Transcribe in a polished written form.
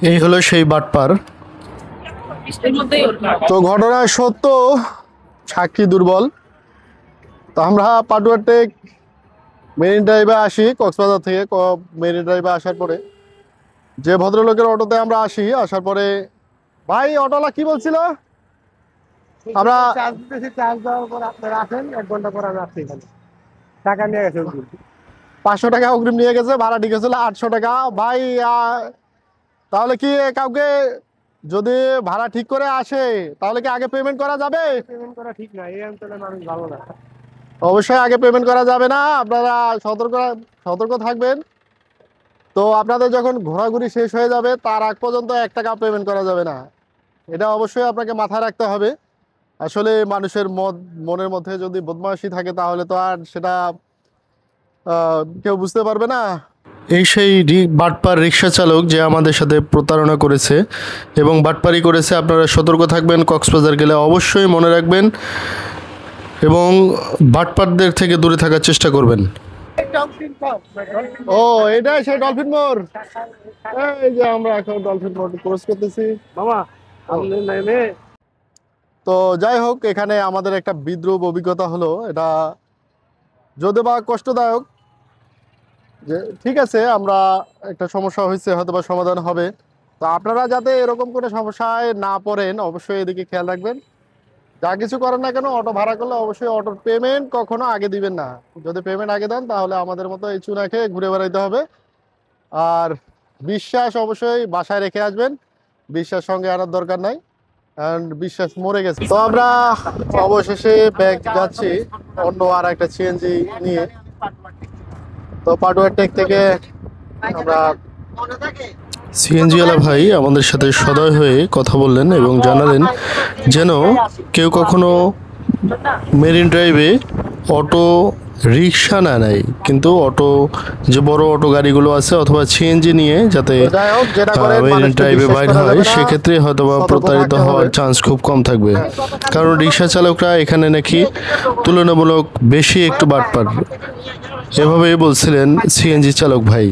এই হলো সেই বাটপার। তো ঘটনা সত্য, সাক্ষী দুর্বল। তো আমরা পাটুয়ার টেক মেরিন ড্রাইভে আসি কক্সবাজার থেকে। মেরিন ড্রাইভে আসার পরে যে ভদ্রলোকের অটোতে আমরা আসার পরে, ভাই অটোলা কি বলছিল, আমরা চার্জ দেওয়ার পর আপনারা আসেন, 1 ঘন্টা পর আমি আসছি এখানে। টাকা নিয়ে গেছে 500 টাকা অগ্রিম নিয়ে গেছে, ভাড়া ঠিক হয়েছিল 800 টাকা। ভাই তাহলে কি কাউকে যদি ভাড়া ঠিক করে আসে তাহলে কি আগে পেমেন্ট করা যাবে? পেমেন্ট করা ঠিক না, এই অঞ্চলের মানুষ ভালো না। অবশ্যই আগে পেমেন্ট করা যাবে না, আপনারা সতর্ক থাকবেন। তো আপনাদের যখন ঘোরাঘুরি শেষ হয়ে যাবে তার আগ পর্যন্ত 1 টাকা পেমেন্ট করা যাবে না, এটা অবশ্যই আপনাকে মাথায় রাখতে হবে। আসলে মানুষের মনের মধ্যে যদি বদমাইশি থাকে তাহলে তো আর সেটা কেউ বুঝতে পারবে না। এই সেই বাটপার রিক্সা চালক যে আমাদের সাথে প্রতারণা করেছে এবং বাটপারি করেছে। আপনারা সতর্ক থাকবেন, কক্সবাজার গেলে অবশ্যই মনে রাখবেন এবং বাটপারদের থেকে দূরে থাকার চেষ্টা করবেন। ও এটাই সেই ডলফিন মোড়। এই যে আমরা এখন ডলফিন মোড় ক্রস করতেছি বাবা। আপনি নেমে তো যাই হোক, এখানে আমাদের একটা বিদ্রূপ অভিজ্ঞতা হলো। এটা যদিও বা কষ্টদায়ক, যে ঠিক আছে আমরা একটা সমস্যা হয়েছে, হয়তো বা সমাধান হবে। তো আপনারা যাতে এরকম কোনো সমস্যায় না পড়েন অবশ্যই এদিকে খেয়াল রাখবেন। যা কিছু করেন না কেন, অটো ভাড়া করলে অবশ্যই অটোর পেমেন্ট কখনো আগে দিবেন না। যদি পেমেন্ট আগে দেন তাহলে আমাদের মতো এই চুনা খেয়ে ঘুরে বেড়াইতে হবে। আর বিশ্বাস অবশ্যই বাসায় রেখে আসবেন, বিশ্বাস সঙ্গে আনার দরকার নাই, কারণ বিশ্বাস মরে গেছে। তো আমরা অবশেষে ব্যাক যাচ্ছি অন্য আর একটা সিএনজি নিয়ে। তো পাটুয়ার টেক থেকে আমরা সিএনজিওয়ালা ভাই আমাদের সাথে সদয় হয়ে কথা বললেন এবং জানালেন যেন কেউ কখনো মেরিন ড্রাইভে অটো রিক্সা না নেয়, কিন্তু অটো যে বড় অটো গাড়িগুলো আছে অথবা সিএনজি নিয়ে যাতে মেরিন ড্রাইভে বাইর হয়, সেক্ষেত্রে হয়তো বা প্রতারিত হওয়ার চান্স খুব কম থাকবে। কারণ রিক্সা চালকরা এখানে নাকি তুলনামূলক বেশি একটু বাটপার, এভাবেই বলছিলেন সিএনজি চালক ভাই।